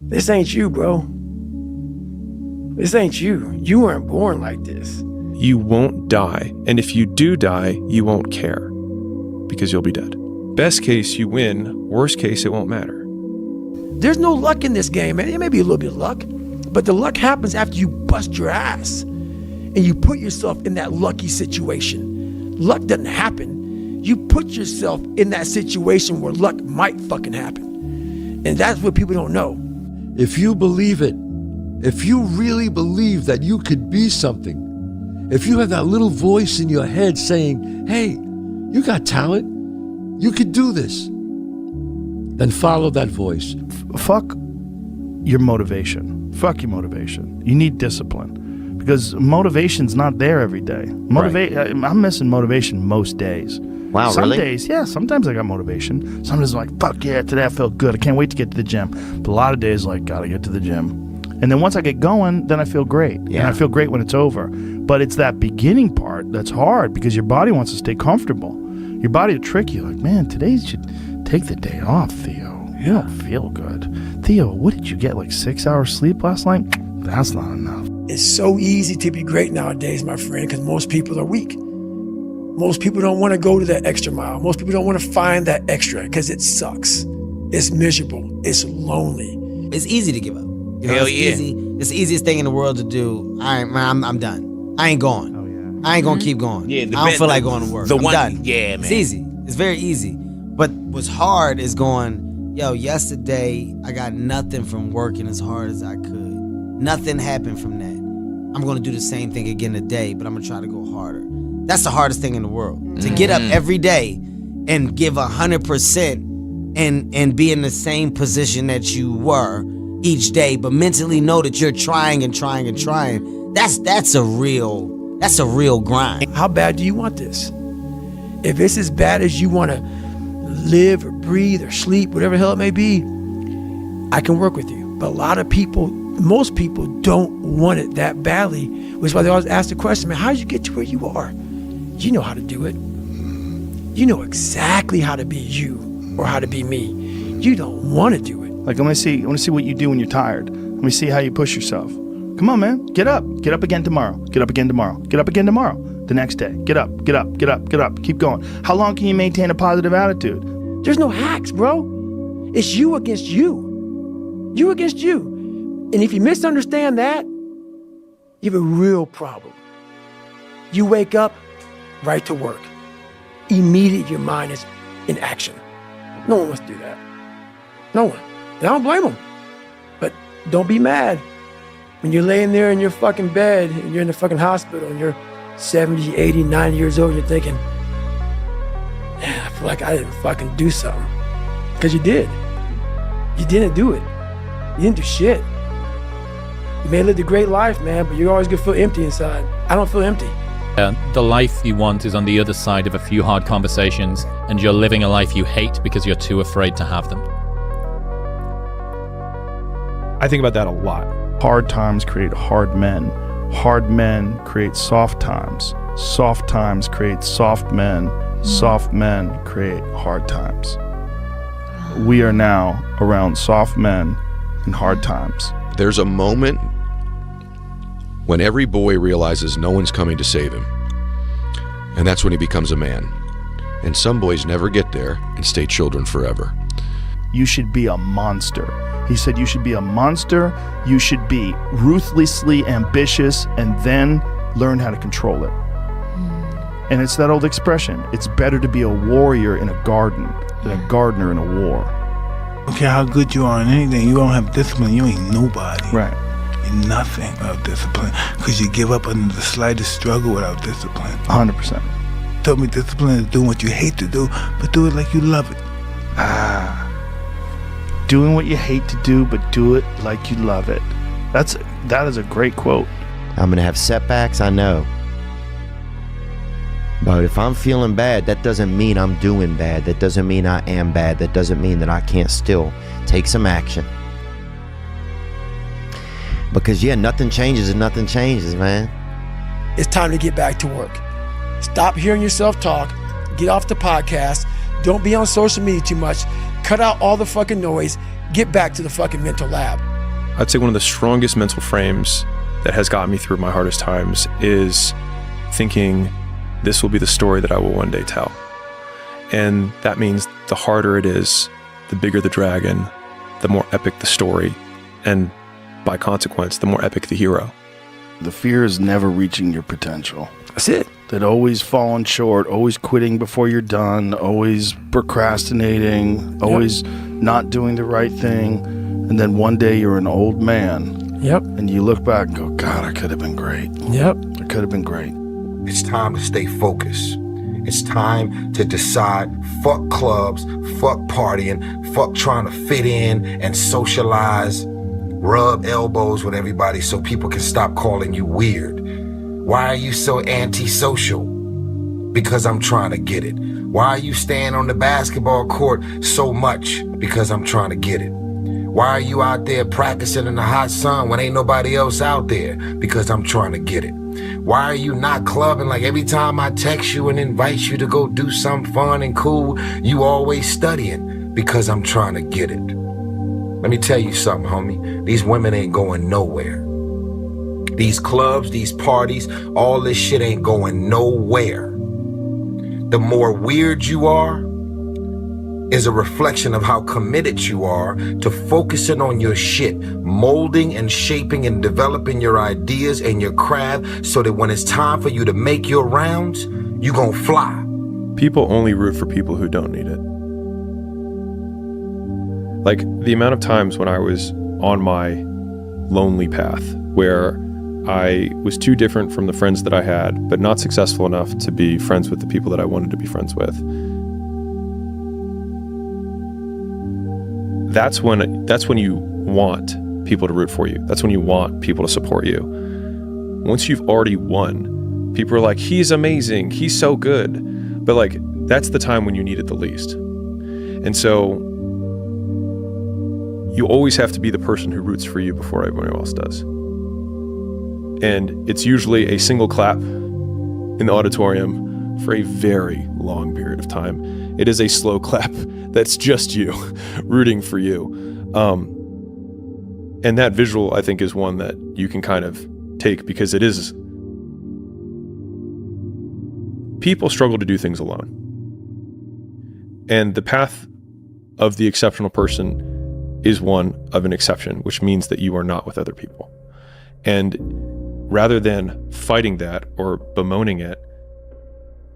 This ain't you, bro. This ain't you. You weren't born like this. You won't die, and if you do die, you won't care, because you'll be dead. Best case, you win. Worst case, it won't matter. There's no luck in this game, man. It may be a little bit of luck, but the luck happens after you bust your ass and you put yourself in that lucky situation. Luck doesn't happen. You put yourself in that situation where luck might fucking happen. And that's what people don't know. If you believe it, if you really believe that you could be something, if you have that little voice in your head saying, hey, you got talent, you could do this, then follow that voice. Fuck your motivation. Fuck your motivation. You need discipline, because motivation's not there every day. I'm missing motivation most days. Wow, Some really? days, yeah, sometimes I got motivation. Sometimes I'm like, fuck yeah, today I felt good. I can't wait to get to the gym. But a lot of days, like, gotta get to the gym. And then once I get going, then I feel great. Yeah. And I feel great when it's over. But it's that beginning part that's hard, because your body wants to stay comfortable. Your body will trick you, like, man, today you should take the day off, Theo. You don't feel good. Theo, what did you get, like 6 hours sleep last night? That's not enough. It's so easy to be great nowadays, my friend, because most people are weak. Most people don't want to go to that extra mile. Most people don't want to find that extra because it sucks. It's miserable. It's lonely. It's easy to give up. You know, Hell it's yeah. easy. It's the easiest thing in the world to do. I'm done. I ain't going. Oh, yeah. I ain't gonna keep going. Yeah, I don't feel like going to work. I'm done. Yeah, man. It's easy. It's very easy. But what's hard is going, yo, yesterday I got nothing from working as hard as I could. Nothing happened from that. I'm gonna do the same thing again today, but I'm gonna try to go harder. That's the hardest thing in the world. To get up every day and give 100% and be in the same position that you were each day, but mentally know that you're trying and trying and trying. That's a real grind. How bad do you want this? If it's as bad as you want to live or breathe or sleep, whatever the hell it may be, I can work with you. But a lot of people, most people don't want it that badly, which is why they always ask the question, man, how did you get to where you are? You know how to do it. You know exactly how to be you or how to be me. You don't want to do it. Like, I want to see what you do when you're tired. Let me see how you push yourself. Come on, man. Get up. Get up again tomorrow. Get up again tomorrow. Get up again tomorrow. The next day. Get up. Get up. Get up. Get up. Keep going. How long can you maintain a positive attitude? There's no hacks, bro. It's you against you. You against you. And if you misunderstand that, you have a real problem. You wake up, right to work. Immediately your mind is in action. No one wants to do that. No one. And I don't blame them. But don't be mad. When you're laying there in your fucking bed and you're in the fucking hospital and you're 70, 80, 90 years old and you're thinking, man, I feel like I didn't fucking do something. Because you did. You didn't do it. You didn't do shit. You may have lived a great life, man, but you're always gonna feel empty inside. I don't feel empty. The life you want is on the other side of a few hard conversations, and you're living a life you hate because you're too afraid to have them. I think about that a lot. Hard times create hard men. Hard men create soft times. Soft times create soft men. Soft men create hard times. We are now around soft men and hard times. There's a moment when every boy realizes no one's coming to save him. And that's when he becomes a man. And some boys never get there and stay children forever. You should be a monster. He said you should be a monster, you should be ruthlessly ambitious, and then learn how to control it. And it's that old expression, it's better to be a warrior in a garden than a gardener in a war. I don't care how good you are in anything, you don't have discipline, you ain't nobody. Right. You're nothing without discipline, because you give up under the slightest struggle without discipline. 100%. Told me discipline is doing what you hate to do, but do it like you love it. Doing what you hate to do, but do it like you love it. That is a great quote. I'm going to have setbacks, I know. But if I'm feeling bad, that doesn't mean I'm doing bad. That doesn't mean I am bad. That doesn't mean that I can't still take some action. Because, yeah, nothing changes and nothing changes, man. It's time to get back to work. Stop hearing yourself talk. Get off the podcast. Don't be on social media too much. Cut out all the fucking noise. Get back to the fucking mental lab. I'd say one of the strongest mental frames that has gotten me through my hardest times is thinking this will be the story that I will one day tell. And that means the harder it is, the bigger the dragon, the more epic the story, and by consequence, the more epic the hero. The fear is never reaching your potential. That's it. That always falling short, always quitting before you're done, always procrastinating, always not doing the right thing. And then one day you're an old man. Yep. And you look back and go, God, I could have been great. Yep. I could have been great. It's time to stay focused. It's time to decide, fuck clubs, fuck partying, fuck trying to fit in and socialize, rub elbows with everybody so people can stop calling you weird. Why are you so antisocial? Because I'm trying to get it. Why are you staying on the basketball court so much? Because I'm trying to get it. Why are you out there practicing in the hot sun when ain't nobody else out there? Because I'm trying to get it. Why are you not clubbing? Like every time I text you and invite you to go do something fun and cool, you always studying. Because I'm trying to get it. Let me tell you something, homie. These women ain't going nowhere. These clubs, these parties, all this shit ain't going nowhere. The more weird you are is a reflection of how committed you are to focusing on your shit, molding and shaping and developing your ideas and your craft so that when it's time for you to make your rounds, you gon' fly. People only root for people who don't need it. Like the amount of times when I was on my lonely path where I was too different from the friends that I had, but not successful enough to be friends with the people that I wanted to be friends with. That's when you want people to root for you. That's when you want people to support you. Once you've already won, people are like, he's amazing, he's so good. But like, that's the time when you need it the least. And so you always have to be the person who roots for you before everyone else does. And it's usually a single clap in the auditorium for a very long period of time. It is a slow clap that's just you rooting for you. And that visual, I think, is one that you can kind of take because it is. People struggle to do things alone. And the path of the exceptional person is one of an exception, which means that you are not with other people. And rather than fighting that or bemoaning it,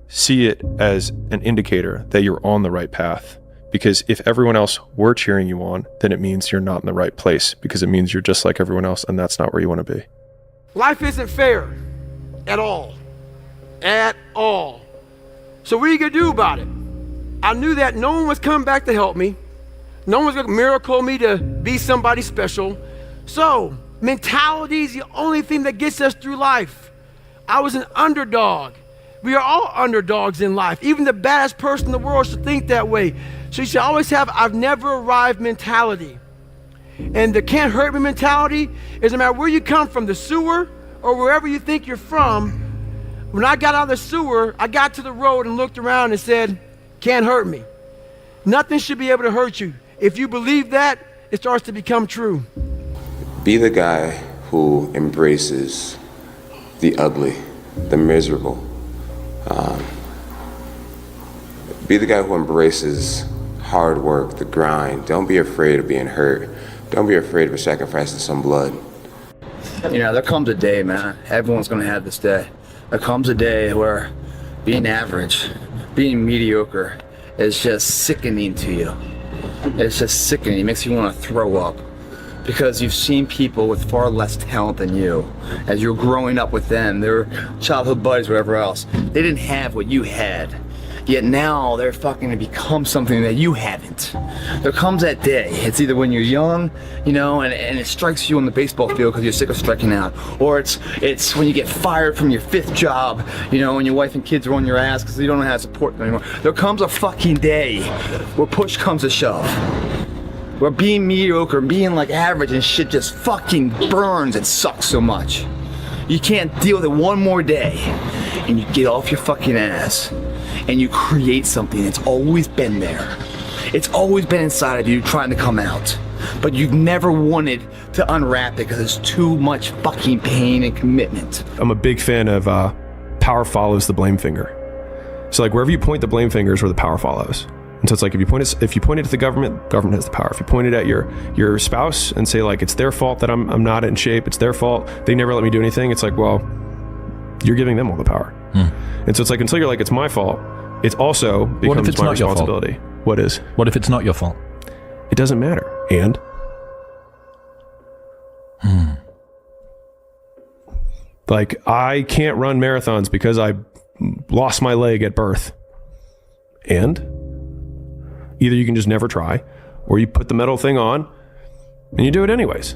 see it as an indicator that you're on the right path. Because if everyone else were cheering you on, then it means you're not in the right place, because it means you're just like everyone else, and that's not where you want to be. Life isn't fair at all. At all. So what are you going to do about it? I knew that no one was coming back to help me. No one was going to miracle me to be somebody special. So mentality is the only thing that gets us through life. I was an underdog. We are all underdogs in life. Even the baddest person in the world should think that way. So you should always have I've never arrived mentality. And the can't hurt me mentality is no matter where you come from, the sewer or wherever you think you're from. When I got out of the sewer, I got to the road and looked around and said, can't hurt me. Nothing should be able to hurt you. If you believe that, it starts to become true. Be the guy who embraces the ugly, the miserable. Be the guy who embraces hard work, the grind. Don't be afraid of being hurt. Don't be afraid of sacrificing some blood. You know, there comes a day, man. Everyone's gonna have this day. There comes a day where being average, being mediocre is just sickening to you. It's just sickening. It makes you want to throw up. Because you've seen people with far less talent than you. As you're growing up with them, their childhood buddies, whatever else, they didn't have what you had. Yet now they're fucking to become something that you haven't. There comes that day. It's either when you're young, you know, and it strikes you on the baseball field because you're sick of striking out. Or it's when you get fired from your 5th job, you know, and your wife and kids are on your ass because you don't know how to support them anymore. There comes a fucking day where push comes to shove. Where being mediocre, being like average and shit just fucking burns and sucks so much. You can't deal with it one more day. And you get off your fucking ass. And you create something that's always been there. It's always been inside of you trying to come out. but you've never wanted to unwrap it because it's too much fucking pain and commitment. I'm a big fan of power follows the blame finger. So like wherever you point the blame finger is where the power follows. And so it's like if you point it at the government has the power. If you point it at your spouse and say like it's their fault that I'm not in shape, it's their fault, they never let me do anything, it's like, well, you're giving them all the power. And so it's like until you're like it's my fault, it also becomes my responsibility. What is? What if it's not your fault? It doesn't matter. And like I can't run marathons because I lost my leg at birth. And either you can just never try, or you put the metal thing on and you do it anyways.